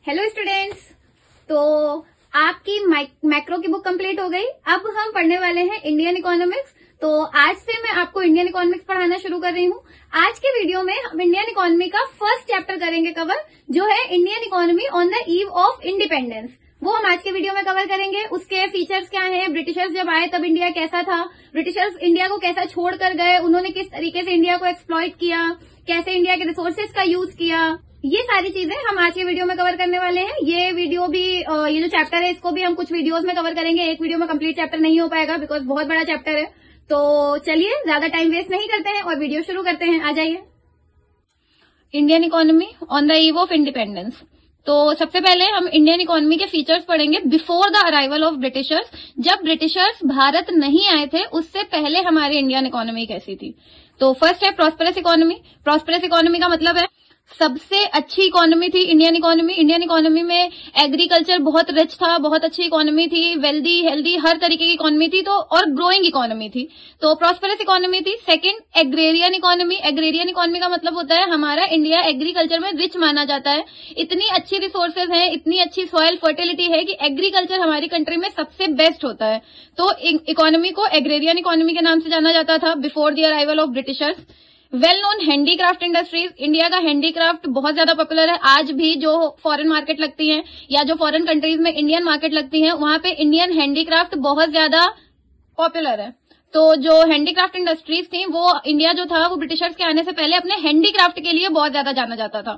Hello students. तो आपकी macro की बुक कंप्लीट हो गई। अब हम पढ़ने वाले हैं इंडियन इकोनॉमिक्स। तो आज से मैं आपको इंडियन इकोनॉमिक्स पढ़ाना शुरू कर रही हूँ। आज के वीडियो में हम इंडियन इकोनॉमी का फर्स्ट चैप्टर करेंगे कवर, जो है Indian economy on the eve of independence. वो हम आज के वीडियो में कवर करेंगे। उसके फीचर्स क्या हैं, ब्रिटिशर्स जब आए तब इंडिया कैसा था, ब्रिटिशर्स इंडिया को कैसा छोड़ कर गए, उन्होंने किस तरीके से इंडिया को एक्सप्लॉइट किया, कैसे इंडिया के रिसोर्सेज का यूज किया, ये सारी चीजें हम आज के वीडियो में कवर करने वाले हैं। ये वीडियो भी ये जो चैप्टर है इसको भी हम कुछ वीडियोस में कवर करेंगे। एक वीडियो में कंप्लीट चैप्टर नहीं हो पाएगा बिकॉज बहुत बड़ा चैप्टर है। तो चलिए ज्यादा टाइम वेस्ट नहीं करते हैं और वीडियो शुरू करते हैं। आ जाइए। Indian economy on the eve of independence. तो सबसे पहले हम इंडियन इकोनॉमी के फीचर्स पढ़ेंगे before the arrival of Britishers. जब ब्रिटिशर्स भारत नहीं आए थे उससे पहले हमारी इंडियन इकोनॉमी कैसी थी। तो फर्स्ट है प्रॉस्पेरस इकोनॉमी। प्रॉस्पेरस इकोनॉमी का मतलब है सबसे अच्छी इकोनॉमी थी इंडियन इकोनॉमी। इंडियन इकोनॉमी में एग्रीकल्चर बहुत रिच था, बहुत अच्छी इकोनॉमी थी, वेल्दी हेल्दी हर तरीके की इकोनॉमी थी, तो और ग्रोइंग इकोनॉमी थी। तो प्रॉस्पेरस इकोनॉमी थी। Second agrarian economy. Agrarian economy का मतलब होता है हमारा इंडिया एग्रीकल्चर में रिच माना जाता है। इतनी अच्छी रिसोर्सेज हैं, इतनी अच्छी सॉइल फर्टिलिटी है कि एग्रीकल्चर हमारी कंट्री में सबसे बेस्ट होता है। तो इकोनॉमी को एग्रेरियन इकोनॉमी के नाम से जाना जाता था before the arrival of Britishers. Well known handicraft industries. India का हैंडीक्राफ्ट बहुत ज्यादा पॉपुलर है। आज भी जो फॉरेन मार्केट लगती है या जो फॉरेन कंट्रीज में इंडियन मार्केट लगती है वहां पे इंडियन हैंडीक्राफ्ट बहुत ज्यादा पॉपुलर है। तो जो हैंडीक्राफ्ट इंडस्ट्रीज थी वो इंडिया जो था वो ब्रिटिशर्स के आने से पहले अपने हैंडीक्राफ्ट के लिए बहुत ज्यादा जाना जाता था।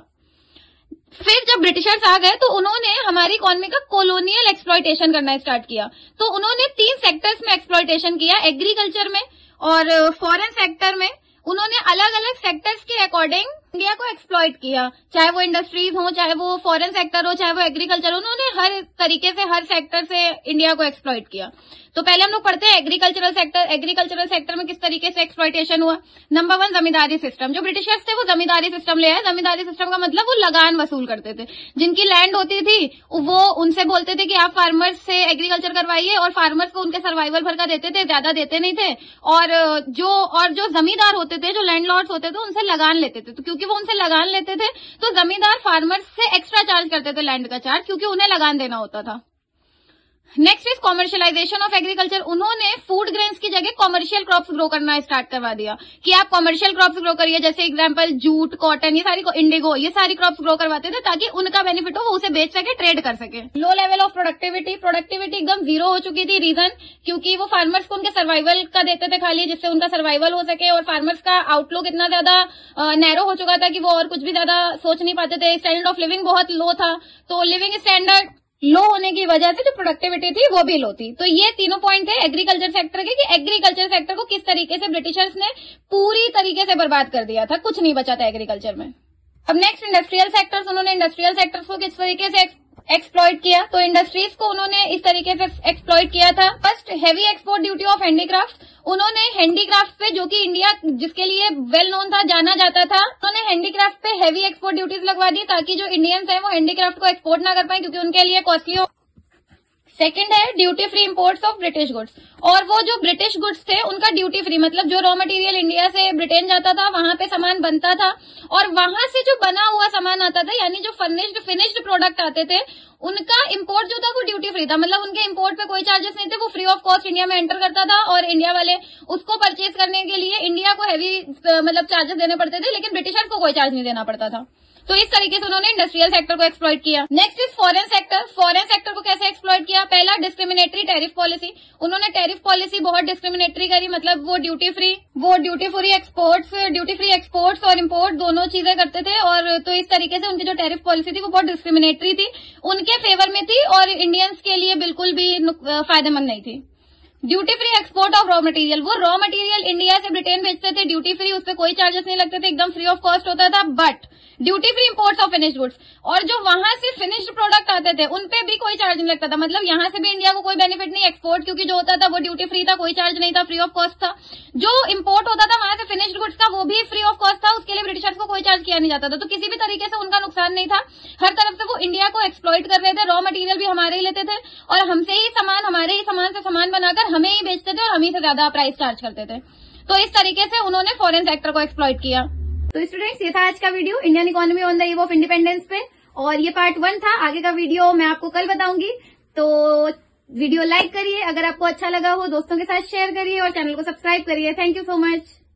फिर जब ब्रिटिशर्स आ गए तो उन्होंने हमारी इकोनॉमी का कॉलोनियल एक्सप्लॉयटेशन करना स्टार्ट किया। तो उन्होंने 3 सेक्टर्स में एक्सप्लॉयटेशन किया, एग्रीकल्चर में और फॉरेन सेक्टर में। उन्होंने अलग अलग सेक्टर्स के अकॉर्डिंग इंडिया को एक्सप्लॉइट किया, चाहे वो इंडस्ट्रीज हो, चाहे वो फॉरेन सेक्टर हो, चाहे वो एग्रीकल्चर हो। उन्होंने हर तरीके से हर सेक्टर से इंडिया को एक्सप्लॉइट किया। तो पहले हम लोग पढ़ते हैं एग्रीकल्चरल सेक्टर। एग्रीकल्चरल सेक्टर में किस तरीके से एक्सप्लॉइटेशन हुआ। नंबर 1 जमींदारी सिस्टम। जो ब्रिटिशर्स थे वो जमींदारी सिस्टम ले आए। जमींदारी सिस्टम का मतलब वो लगान वसूल करते थे। जिनकी लैंड होती थी वो उनसे बोलते थे कि आप फार्मर्स से एग्रीकल्चर करवाइए और फार्मर्स को उनके सर्वाइवल भर का देते थे, ज्यादा देते नहीं थे। और जो जमींदार होते थे, जो लैंडलॉर्ड्स होते थे, उनसे लगान लेते थे। तो क्योंकि वो उनसे लगान लेते थे तो जमींदार फार्मर्स से एक्स्ट्रा चार्ज करते थे लैंड का चार्ज, क्योंकि उन्हें लगान देना होता था। Next is commercialisation of agriculture. उन्होंने फूड ग्रेन्स की जगह कॉमर्शियल क्रॉप्स ग्रो करना स्टार्ट करवा दिया कि आप कॉमर्शियल क्रॉप्स ग्रो करिए। जैसे एग्जांपल जूट, कॉटन, ये सारी इंडिगो, ये सारी क्रॉप्स ग्रो करवाते थे ताकि उनका बेनिफिट हो, वो उसे बेच सके, ट्रेड कर सके। Low level of productivity. Productivity एकदम जीरो हो चुकी थी। रीजन क्योंकि वो फार्मर्स को उनके सर्वाइवल का देते थे खाली, जिससे उनका सर्वाइवल हो सके। और फार्मर्स का आउटलुक इतना ज्यादा नैरो हो चुका था कि वो और कुछ भी ज्यादा सोच नहीं पाते थे। स्टैंडर्ड ऑफ लिविंग बहुत लो था। तो लिविंग स्टैंडर्ड लो होने की वजह से जो प्रोडक्टिविटी थी वो भी लो थी। तो ये तीनों पॉइंट है एग्रीकल्चर सेक्टर के कि एग्रीकल्चर सेक्टर को किस तरीके से ब्रिटिशर्स ने पूरी तरीके से बर्बाद कर दिया था, कुछ नहीं बचा था एग्रीकल्चर में। अब नेक्स्ट इंडस्ट्रियल सेक्टर्स। उन्होंने इंडस्ट्रियल सेक्टर्स को किस तरीके से एक्सप्लॉइट किया। तो इंडस्ट्रीज को उन्होंने इस तरीके से एक्सप्लॉइट किया था। First heavy export duty of handicraft. उन्होंने हैंडीक्राफ्ट पे, जो कि इंडिया जिसके लिए वेल नोन था, जाना जाता था, उन्होंने हैंडीक्राफ्ट पे हैवी एक्सपोर्ट ड्यूटीज लगवा दी ताकि जो इंडियंस हैं वो हैंडीक्राफ्ट को एक्सपोर्ट ना कर पाए क्योंकि उनके लिए कॉस्टली हो। सेकंड है duty free imports of British goods. और वो जो ब्रिटिश गुड्स थे उनका ड्यूटी फ्री, मतलब जो रॉ मटेरियल इंडिया से ब्रिटेन जाता था वहां पे सामान बनता था और वहां से जो बना हुआ सामान आता था, यानी जो फिनिश्ड प्रोडक्ट आते थे, उनका इंपोर्ट जो था वो ड्यूटी फ्री था। मतलब उनके इंपोर्ट पे कोई चार्जेस नहीं थे, वो फ्री ऑफ कॉस्ट इंडिया में एंटर करता था और इंडिया वाले उसको परचेज करने के लिए इंडिया को हैवी मतलब चार्जेस देने पड़ते थे, लेकिन ब्रिटिशर्स को कोई चार्ज नहीं देना पड़ता था। तो इस तरीके से उन्होंने इंडस्ट्रियल सेक्टर को एक्सप्लॉइट किया। Next is foreign sector. Foreign sector को कैसे एक्सप्लॉइट किया। पहला डिस्क्रिमिनेटरी टैरिफ पॉलिसी। उन्होंने टैरिफ पॉलिसी बहुत डिस्क्रिमिनेटरी करी, मतलब वो ड्यूटी फ्री एक्सपोर्ट्स और इम्पोर्ट दोनों चीजें करते थे। और तो इस तरीके से उनकी जो टैरिफ पॉलिसी थी वो बहुत डिस्क्रिमिनेटरी थी, उनके फेवर में थी और इंडियंस के लिए बिल्कुल भी फायदेमंद नहीं थी। Duty free export of raw material. वो रॉ मटेरियल इंडिया से ब्रिटेन भेजते थे ड्यूटी फ्री, उस पर कोई चार्जेस नहीं लगते थे, एकदम फ्री ऑफ कॉस्ट होता था। But duty free imports of finished goods, और जो वहां से फिनिश्ड प्रोडक्ट आते थे उन पे भी कोई चार्ज नहीं लगता था। मतलब यहाँ से भी इंडिया को कोई बेनिफिट नहीं। एक्सपोर्ट क्योंकि जो होता था वो ड्यूटी फ्री था, कोई चार्ज नहीं था, फ्री ऑफ कॉस्ट था। जो इम्पोर्ट होता था वहां से फिनिश्ड गुड्स का, वो भी फ्री ऑफ कॉस्ट था, उसके लिए ब्रिटिशर्स को कोई चार्ज किया नहीं जाता था। तो किसी भी तरीके से उनका नुकसान नहीं था। हर तरफ से वो इंडिया को एक्सप्लॉइट कर रहे थे। रॉ मटेरियल भी हमारे ही लेते थे और हमसे ही सामान, हमारे ही सामान से सामान बनाकर हमें ही बेचते थे और हम ही से ज्यादा प्राइस चार्ज करते थे। तो इस तरीके से उन्होंने फॉरेन सेक्टर को एक्सप्लॉइट किया। तो स्टूडेंट्स, ये था आज का video Indian economy on the eve of independence पे। और ये पार्ट 1 था। आगे का वीडियो मैं आपको कल बताऊंगी। तो वीडियो लाइक करिए, अगर आपको अच्छा लगा हो दोस्तों के साथ शेयर करिए और चैनल को सब्सक्राइब करिए। Thank you so much.